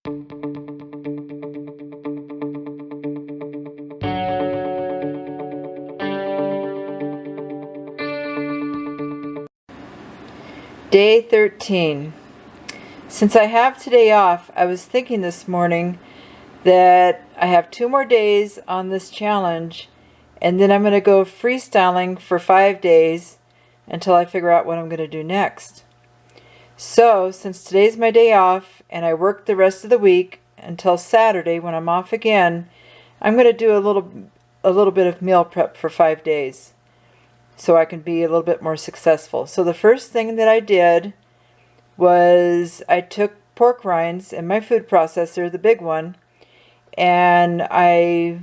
Day 13. Since I have today off, I was thinking this morning that I have 2 more days on this challenge, and then I'm going to go freestyling for 5 days until I figure out what I'm going to do next. So, since today's my day off and I work the rest of the week until Saturday when I'm off again, I'm going to do a little bit of meal prep for 5 days so I can be a little bit more successful. So the first thing that I did was I took pork rinds in my food processor, the big one, and I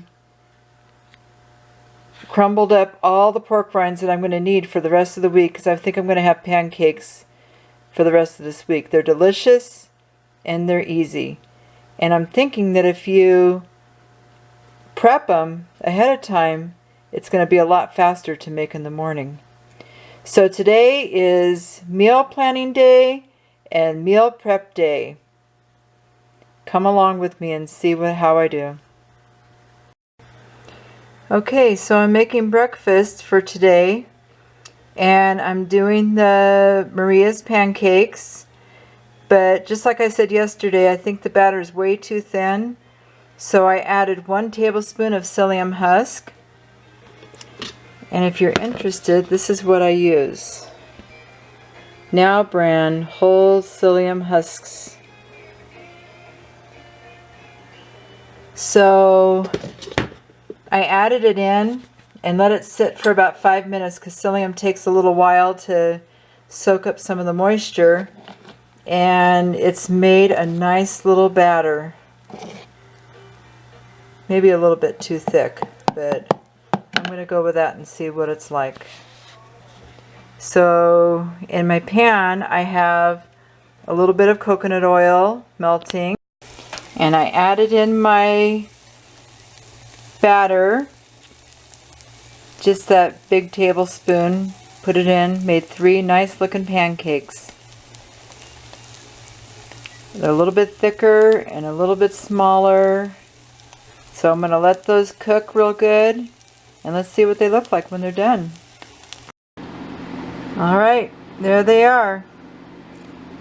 crumbled up all the pork rinds that I'm going to need for the rest of the week, because I think I'm going to have pancakes for the rest of this week. They're delicious and they're easy. And I'm thinking that if you prep them ahead of time, it's going to be a lot faster to make in the morning. So today is meal planning day and meal prep day. Come along with me and see how I do. Okay, so I'm making breakfast for today, and I'm doing the Maria's pancakes, but just like I said yesterday, I think the batter is way too thin, so I added 1 tablespoon of psyllium husk. And if you're interested, this is what I use. Now brand whole psyllium husks. So I added it in and let it sit for about 5 minutes, because psyllium takes a little while to soak up some of the moisture, and it's made a nice little batter. Maybe a little bit too thick, but I'm going to go with that and see what it's like. So in my pan I have a little bit of coconut oil melting, and I added in my batter, just that big tablespoon, put it in, made 3 nice looking pancakes. They're a little bit thicker and a little bit smaller, so I'm going to let those cook real good. And let's see what they look like when they're done. Alright, there they are.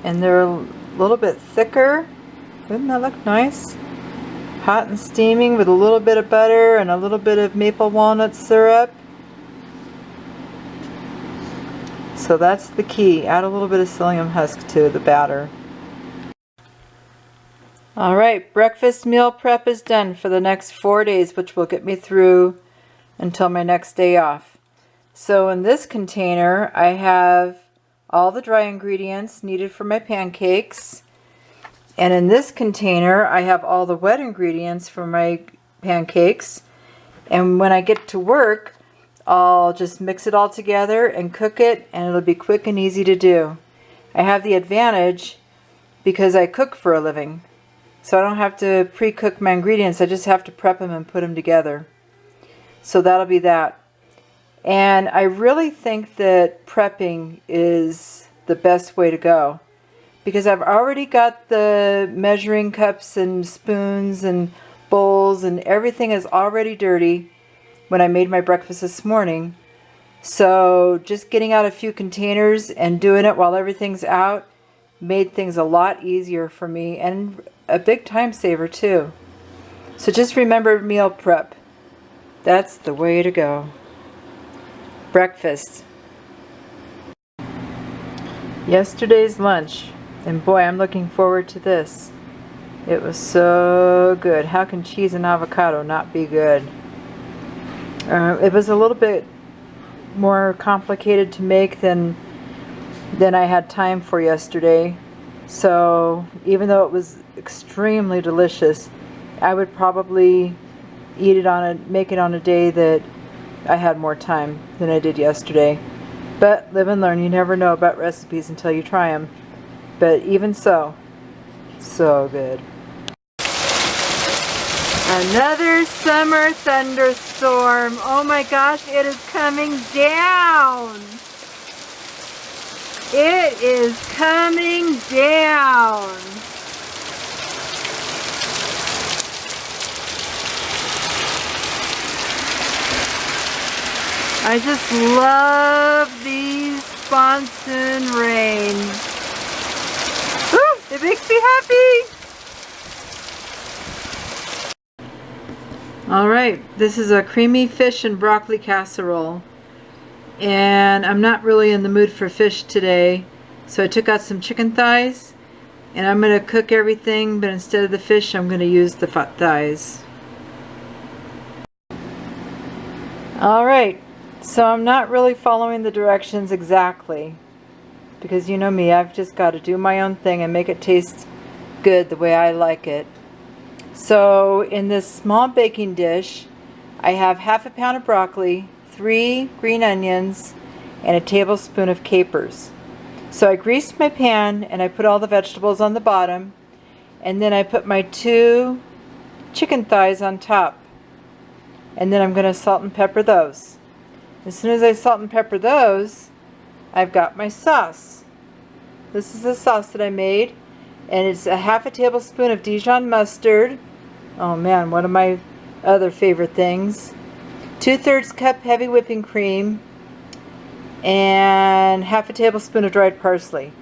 And they're a little bit thicker. Doesn't that look nice? Hot and steaming with a little bit of butter and a little bit of maple walnut syrup. So that's the key. Add a little bit of psyllium husk to the batter. Alright, breakfast meal prep is done for the next 4 days, which will get me through until my next day off. So in this container I have all the dry ingredients needed for my pancakes, and in this container I have all the wet ingredients for my pancakes, and when I get to work I'll just mix it all together and cook it, and it'll be quick and easy to do. I have the advantage because I cook for a living, so I don't have to pre-cook my ingredients. I just have to prep them and put them together. So that'll be that. And I really think that prepping is the best way to go, because I've already got the measuring cups and spoons and bowls, and everything is already dirty when I made my breakfast this morning. So just getting out a few containers and doing it while everything's out made things a lot easier for me, and a big time saver too. So just remember meal prep. That's the way to go. Breakfast. Yesterday's lunch, and boy, I'm looking forward to this. It was so good. How can cheese and avocado not be good? It was a little bit more complicated to make than I had time for yesterday. So even though it was extremely delicious, I would probably make it on a day that I had more time than I did yesterday. But live and learn. You never know about recipes until you try them. But even so, so good. Another summer thunderstorm. Oh my gosh, it is coming down. It is coming down. I just love these monsoon rains. Woo, it makes me happy. Alright, this is a creamy fish and broccoli casserole. And I'm not really in the mood for fish today, so I took out some chicken thighs and I'm going to cook everything, but instead of the fish I'm going to use the thighs. Alright, so I'm not really following the directions exactly, because you know me, I've just got to do my own thing and make it taste good the way I like it. So in this small baking dish I have half a pound of broccoli, 3 green onions, and a tablespoon of capers. So I greased my pan and I put all the vegetables on the bottom, and then I put my 2 chicken thighs on top, and then I'm going to salt and pepper those. As soon as I salt and pepper those, I've got my sauce. This is the sauce that I made, and it's a half a tablespoon of Dijon mustard. Oh man, one of my other favorite things. 2/3 cup heavy whipping cream, and half a tablespoon of dried parsley.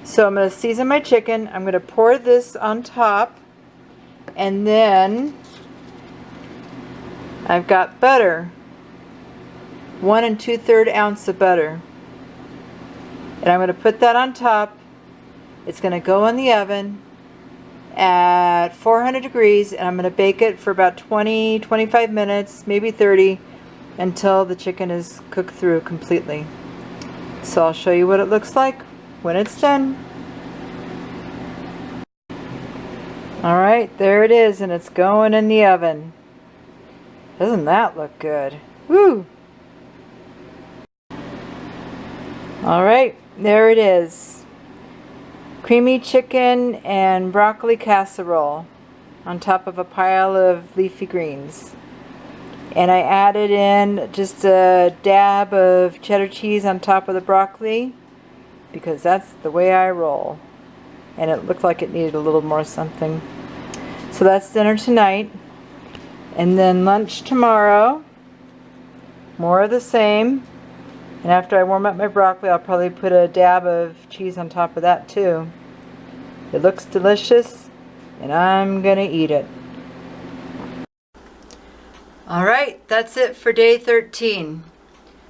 So I'm going to season my chicken. I'm going to pour this on top, and then I've got butter, 1 2/3 ounce of butter, and I'm going to put that on top. It's going to go in the oven at 400 degrees, and I'm going to bake it for about 20-25 minutes, maybe 30, until the chicken is cooked through completely. So I'll show you what it looks like when it's done. Alright, there it is, and it's going in the oven. Doesn't that look good? Woo! Alright, there it is. Creamy chicken and broccoli casserole on top of a pile of leafy greens. And I added in just a dab of cheddar cheese on top of the broccoli, because that's the way I roll. And it looked like it needed a little more something. So that's dinner tonight. And then lunch tomorrow, more of the same. And after I warm up my broccoli, I'll probably put a dab of cheese on top of that too. It looks delicious, and I'm gonna eat it. Alright, that's it for day 13.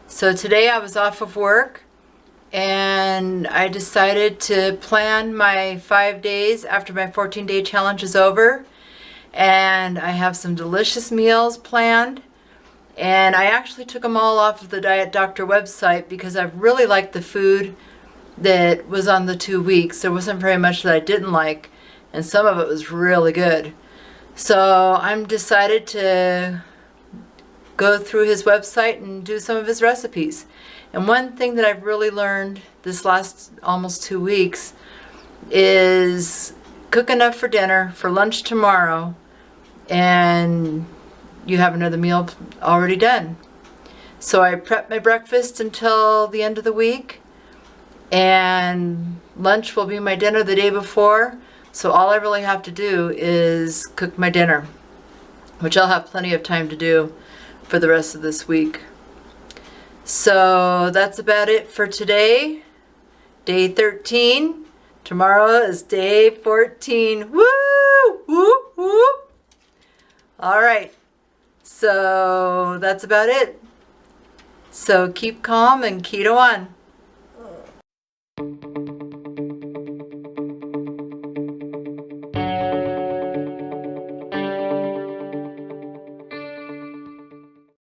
So today I was off of work, and I decided to plan my 5 days after my 14-day challenge is over. And I have some delicious meals planned. And I actually took them all off of the Diet Doctor website because I really liked the food that was on the 2 weeks. There wasn't very much that I didn't like, and some of it was really good. So I'm decided to go through his website and do some of his recipes. And one thing that I've really learned this last almost 2 weeks is cook enough for dinner, for lunch tomorrow, and you have another meal already done. So I prep my breakfast until the end of the week, and lunch will be my dinner the day before. So all I really have to do is cook my dinner, which I'll have plenty of time to do for the rest of this week. So that's about it for today, day 13. Tomorrow is day 14. Woo! Woo! Woo! All right. So that's about it. So keep calm and keto on.